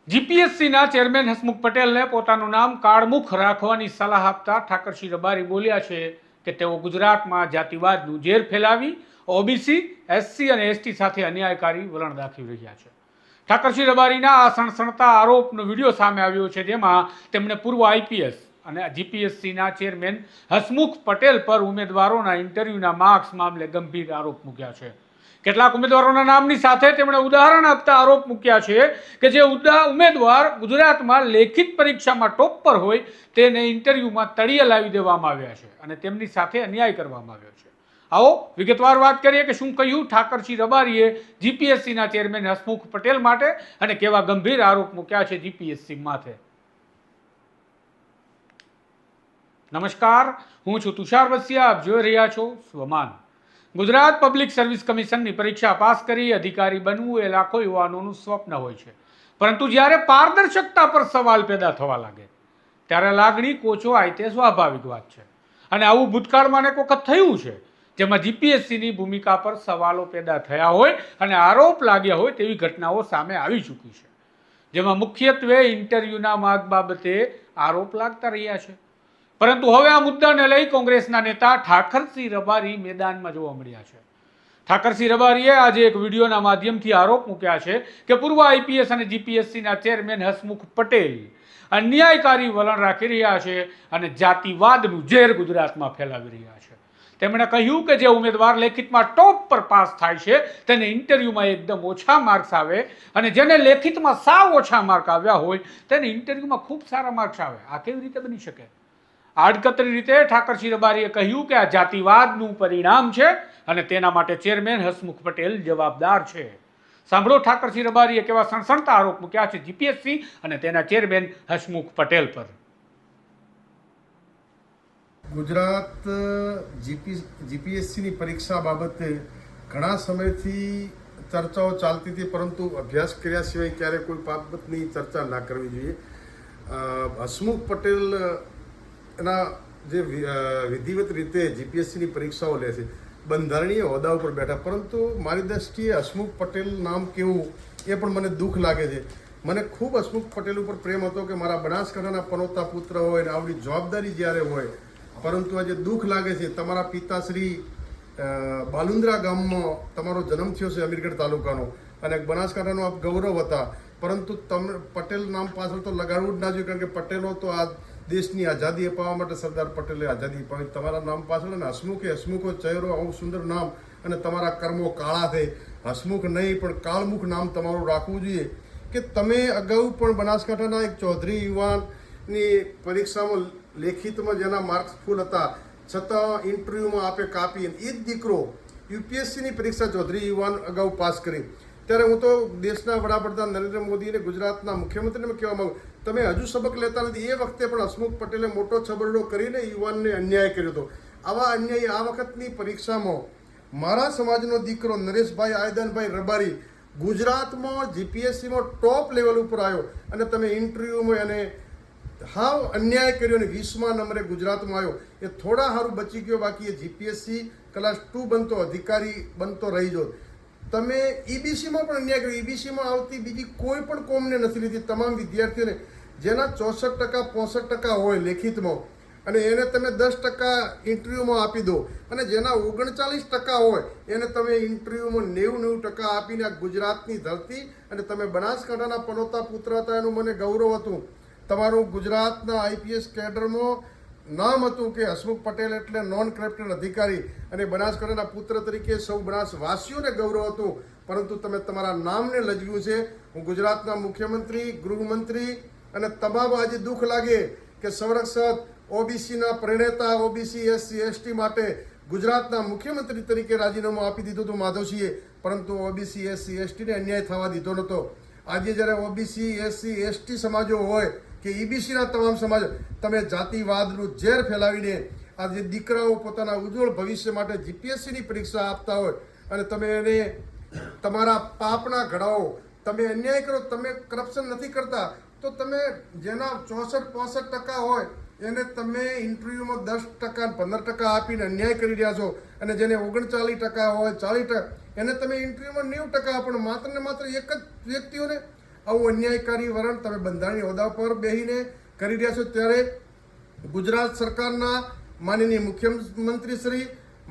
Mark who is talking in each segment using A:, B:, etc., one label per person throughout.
A: જીપીએસસીના chairman Hasmukh પટેલને પોતાનું નામ કાળમુખ રાખવાની સલાહ આપતા ઠાકરસિંહ રબારી બોલ્યા છે કે તેઓ ગુજરાતમાં જાતિવાદનું ઝેર ફેલાવી ઓબીસી, એસસી અને એસટી સાથે અન્યાયકારી વલણ દાખવી રહ્યા છે. ઠાકરસિંહ રબારીના આ સણસણતા આરોપનો વિડીયો સામે આવ્યો છે, જેમાં તેમણે પૂર્વ આઈપીએસ અને જીપીએસસીના ચેરમેન હસમુખ પટેલ પર ઉમેદવારોના ઇન્ટરવ્યૂના માર્ક્સ મામલે ગંભીર આરોપ મૂક્યા છે. કેટલાક ઉમેદવારોના નામની સાથે તેમણે ઉદાહરણ આપતા આરોપ મૂક્યા છે કે જે ઉમેદવાર ગુજરાતમાં લેખિત પરીક્ષામાં ટોપર હોય તેને ઇન્ટરવ્યુમાં તળિયે લાવી દેવામાં આવ્યા છે અને તેમની સાથે અન્યાય કરવામાં આવ્યો છે. આવો વિગતવાર વાત કરીએ કે શું કહ્યું ઠાકરસિંહ રબારીએ જીપીએસસીના ચેરમેન હસમુખ પટેલ માટે અને કેવા ગંભીર આરોપ મૂક્યા છે જીપીએસસી માથે. નમસ્કાર, હું છું તુષાર વસિયા, આપ જોઈ રહ્યા છો સ્વમાન. ગુજરાત પબ્લિક સર્વિસ કમિશનની પરીક્ષા પાસ કરી અધિકારી બનવું એ લાખો યુવાનોનું સ્વપ્ન હોય છે, પરંતુ જ્યારે પારદર્શકતા પર સવાલ પેદા થવા લાગે ત્યારે લાગણી કોચવાય તે સ્વાભાવિક વાત છે. અને આવું ભૂતકાળમાં અનેક વખત થયું છે, જેમાં જીપીએસસીની ભૂમિકા પર સવાલો પેદા થયા હોય અને આરોપ લાગ્યા હોય તેવી ઘટનાઓ સામે આવી ચૂકી છે, જેમાં મુખ્યત્વે ઇન્ટરવ્યુના માર્ગ બાબતે આરોપ લાગતા રહ્યા છે. પરંતુ હવે આ મુદ્દાને લઈ કોંગ્રેસના નેતા ઠાકરસિંહ રબારી મેદાનમાં જોવા મળ્યા છે. ઠાકરસિંહ રબારીએ આજે એક વિડીયોના માધ્યમથી આરોપ મૂક્યા છે કે પૂર્વ આઈપીએસ અને જીપીએસસીના ચેરમેન હસમુખ પટેલ અન્યાયકારી વલણ રાખી રહ્યા છે અને જાતિવાદનું ઝેર ગુજરાતમાં ફેલાવી રહ્યા છે. તેમણે કહ્યું કે જે ઉમેદવાર લેખિતમાં ટોપ પર પાસ થાય છે તેને ઇન્ટરવ્યુમાં એકદમ ઓછા માર્ક્સ આવે અને જેને લેખિતમાં સાવ ઓછા માર્ક આવ્યા હોય તેને ઇન્ટરવ્યુમાં ખૂબ સારા માર્ક્સ આવે. આ કેવી રીતે બની શકે? આડકતરી રીતે ઠાકરસિંહ રબારીએ કહ્યું કે આ જાતિવાદનું પરિણામ છે અને તેના માટે ચેરમેન હસમુખ પટેલ જવાબદાર છે. સાંભળો ઠાકરસિંહ રબારીએ કેવા સણસણતા આરોપ મૂક્યા છે જીપીએસસી અને તેના ચેરમેન હસમુખ પટેલ પર.
B: ગુજરાત જીપીએસસીની પરીક્ષા બાબતે ઘણા સમયથી ચર્ચાઓ ચાલતી હતી, પરંતુ અભ્યાસ કર્યા સિવાય ક્યારે કોઈ બાબતની ચર્ચા ના કરવી જોઈએ. હસમુખ પટેલ એના જે વિધિવત રીતે જીપીએસસીની પરીક્ષાઓ લે છે, બંધારણીય હોદ્દા ઉપર બેઠા, પરંતુ મારી દ્રષ્ટિએ હસમુખ પટેલ નામ કેવું એ પણ મને દુઃખ લાગે છે. મને ખૂબ હસમુખ પટેલ ઉપર પ્રેમ હતો કે મારા બનાસકાંઠાના પનોતા પુત્ર હોય ને આવડી જવાબદારી જ્યારે હોય, પરંતુ આજે દુઃખ લાગે છે. તમારા પિતાશ્રી બાલુંદ્રા ગામમાં તમારો જન્મ થયો છે, અમીરગઢ તાલુકાનો, અને બનાસકાંઠાનો આપ ગૌરવ હતા, પરંતુ તમે પટેલ નામ પાછળ તો લગાડવું જ ના જોઈએ, કારણ કે પટેલો તો આ દેશની આઝાદી અપાવવા માટે સરદાર પટેલે આઝાદી અપાવી. તમારા નામ પાછળ અને હસમુખો ચહેરો, આવું સુંદર નામ, અને તમારા કર્મો કાળા થઈ. હસમુખ નહીં પણ કાળમુખ નામ તમારું રાખવું જોઈએ. કે તમે અગાઉ પણ બનાસકાંઠાના એક ચૌધરી યુવાનની પરીક્ષામાં લેખિતમાં જેના માર્ક્સ ફૂલ હતા છતાં ઇન્ટરવ્યુમાં આપે કાપી, એ જ દીકરો યુપીએસસીની પરીક્ષા ચૌધરી યુવાન અગાઉ પાસ કરી. ત્યારે હું તો દેશના વડાપ્રધાન નરેન્દ્ર મોદી અને ગુજરાતના મુખ્યમંત્રીને કહેવા માંગુ, તમે હજુ સબક લેતા નથી. એ વખતે પણ હસમુખ પટેલે મોટો છબરડો કરીને યુવાનને અન્યાય કર્યો હતો. આવા અન્યાય આ વખતની પરીક્ષામાં મારા સમાજનો દીકરો નરેશભાઈ આયદાનભાઈ રબારી ગુજરાતમાં જીપીએસસીમાં ટોપ લેવલ ઉપર આવ્યો અને તમે ઇન્ટરવ્યુમાં એને હાવ અન્યાય કર્યો અને 20મા નંબરે ગુજરાતમાં આવ્યો. એ થોડા સારું બચી ગયો, બાકી એ જીપીએસસી ક્લાસ 2 બનતો, અધિકારી બનતો રહી ગયો. તમે ઈબીસીમાં પણ અન્યાય કર્યો. ઈબીસીમાં આવતી બીજી કોઈ પણ કોમને નથી લીધી. તમામ વિદ્યાર્થીઓને જેના 64% 65% હોય લેખિતમાં, અને એને તમે 10% ઇન્ટરવ્યુમાં આપી દો, અને જેના 39% હોય એને તમે ઇન્ટરવ્યુમાં 90% આપીને આ ગુજરાતની ધરતી, અને તમે બનાસકાંઠાના પનોતા પુત્ર હતા એનું મને ગૌરવ હતું. તમારું ગુજરાતના આઈપીએસ કેડરમાં નામ હતું કે હસમુખ પટેલ એટલે નોન કરપ્ટેડ અધિકારી, અને બનાસકાંઠાના પુત્ર તરીકે સૌ બનાસવાસીઓને ગૌરવ હતું, પરંતુ તમે તમારા નામને લજવ્યું છે. હું ગુજરાતના મુખ્યમંત્રી, ગૃહમંત્રી અને તમામ આજે દુઃખ લાગે કે સંરક્ષક ઓબીસીના પ્રણેતા, ઓબીસી એસસી એસટી માટે ગુજરાતના મુખ્યમંત્રી તરીકે રાજીનામું આપી દીધું હતું માધવસિંહે, પરંતુ ઓબીસી એસસી એસટીને અન્યાય થવા દીધો નહોતો. આજે જ્યારે ઓબીસી એસસી એસટી સમાજો હોય કે ઈબીસીના તમામ સમાજ, તમે જાતિવાદનું ઝેર ફેલાવીને આજે દીકરાઓ પોતાના ઉજ્જવળ ભવિષ્ય માટે જીપીએસસીની પરીક્ષા આપતા હોય અને તમે એને તમારા પાપના ઘડાઓ તમે અન્યાય કરો. તમે કરપ્શન નથી કરતા તો તમે જેના 64-65% હોય એને તમે ઇન્ટરવ્યુમાં 10% 15% આપીને અન્યાય કરી રહ્યા છો, અને જેને 39% હોય 40% એને તમે ઇન્ટરવ્યુમાં 90% આપો. માત્ર ને માત્ર એક જ વ્યક્તિઓને આવું અન્યાયકારી વલણ તમે બંધારણીય હોદ્દા પર બેહીને કરી રહ્યા છો, ત્યારે ગુજરાત સરકારના માનનીય મુખ્યમંત્રી શ્રી,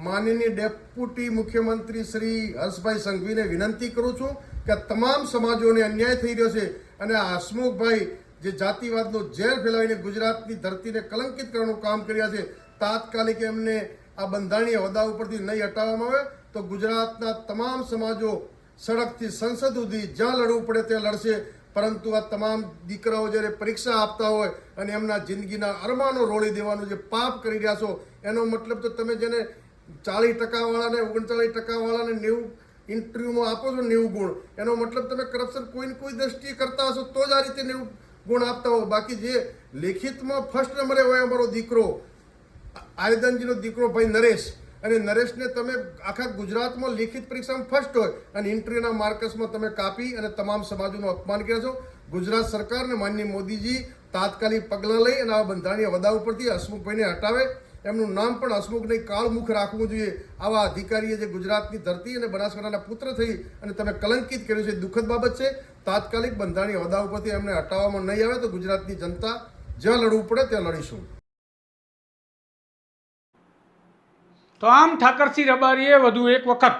B: માનનીય ડેપ્યુટી મુખ્યમંત્રી શ્રી હર્ષભાઈ સંઘવીને વિનંતી કરું છું કે આ તમામ સમાજોને અન્યાય થઈ રહ્યો છે અને આ હસમુખભાઈ જે જાતિવાદનો ઝેર ફેલાવીને ગુજરાતની ધરતીને કલંકિત કરવાનું કામ કર્યા છે, તાત્કાલિક એમને આ બંધારણીય હોદ્દા ઉપરથી નહીં હટાવવામાં આવે તો ગુજરાતના તમામ સમાજો સડકથી સંસદ સુધી જ્યાં લડવું પડે ત્યાં લડશે. પરંતુ આ તમામ દીકરાઓ જ્યારે પરીક્ષા આપતા હોય અને એમના જિંદગીના અરમાનો રોળી દેવાનું જે પાપ કરી રહ્યા છો, એનો મતલબ તો તમે જેને 40% વાળાને 39% વાળાને 90 ઇન્ટરવ્યુમાં આપો છો 90 ગુણ, એનો મતલબ તમે કરપ્શન કોઈ ને કોઈ દ્રષ્ટિએ કરતા હશો તો જ આ રીતે 90 ગુણ આપતા હો. બાકી જે લેખિતમાં ફર્સ્ટ નંબરે હોય અમારો દીકરો આવેદનજીનો દીકરો ભાઈ નરેશ, અને નરેશને તમે આખા ગુજરાતમાં લેખિત પરીક્ષામાં ફર્સ્ટ હોય અને ઇન્ટરવ્યુના માર્કસમાં તમે કાપી અને તમામ સમાજોનું અપમાન કર્યા છો. ગુજરાત સરકારને માનનીય મોદીજી તાત્કાલિક પગલાં લઈ અને આ બંધારણીય હોદ્દા ઉપરથી હસમુખભાઈને હટાવે. એમનું નામ પણ હસમુખ નહીં કાળમુખ રાખવું જોઈએ. આવા અધિકારીએ જે ગુજરાતની ધરતી અને બનાસકાંઠાના પુત્ર થઈ અને તમે કલંકિત કર્યું છે, દુઃખદ બાબત છે. તાત્કાલિક બંધારણીય હોદ્દા ઉપરથી એમને હટાવવામાં નહીં આવે તો ગુજરાતની જનતા જ્યાં લડવું પડે ત્યાં લડીશું.
A: તો આમ ઠાકરસિંહ રબારીએ વધુ એક વખત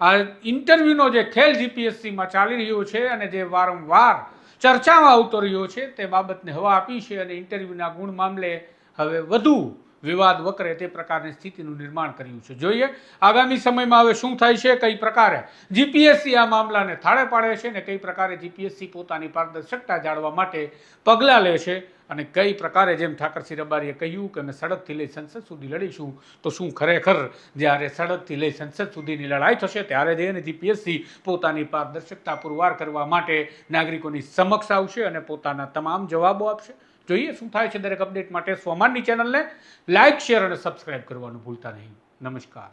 A: આ ઇન્ટરવ્યૂનો જે ખેલ જીપીએસસીમાં ચાલી રહ્યો છે અને જે વારંવાર ચર્ચામાં આવતો રહ્યો છે તે બાબતને હવા આપી છે અને ઇન્ટરવ્યૂના ગુણ મામલે હવે વધુ વિવાદ વકરે તે પ્રકારની સ્થિતિનું નિર્માણ કર્યું છે. જોઈએ આગામી સમયમાં હવે શું થાય છે, કઈ પ્રકારે જીપીએસસી આ મામલાને થાળે પાડે છે અને કઈ પ્રકારે જીપીએસસી પોતાની પારદર્શકતા જાળવવા માટે પગલાં લે છે અને કઈ પ્રકારે જેમ ઠાકરસિંહ રબારીએ કહ્યું કે અમે સડકથી લઈ સંસદ સુધી લડીશું, તો શું ખરેખર જ્યારે સડકથી લઈ સંસદ સુધીની લડાઈ થશે ત્યારે જઈને જીપીએસસી પોતાની પારદર્શકતા પુરવાર કરવા માટે નાગરિકોની સમક્ષ આવશે અને પોતાના તમામ જવાબો આપશે. જોઈએ શું થાય છે. દરેક અપડેટ માટે સ્વમાનની ચેનલને લાઇક, શેર અને સબસ્ક્રાઇબ કરવાનું ભૂલતા નહીં. નમસ્કાર.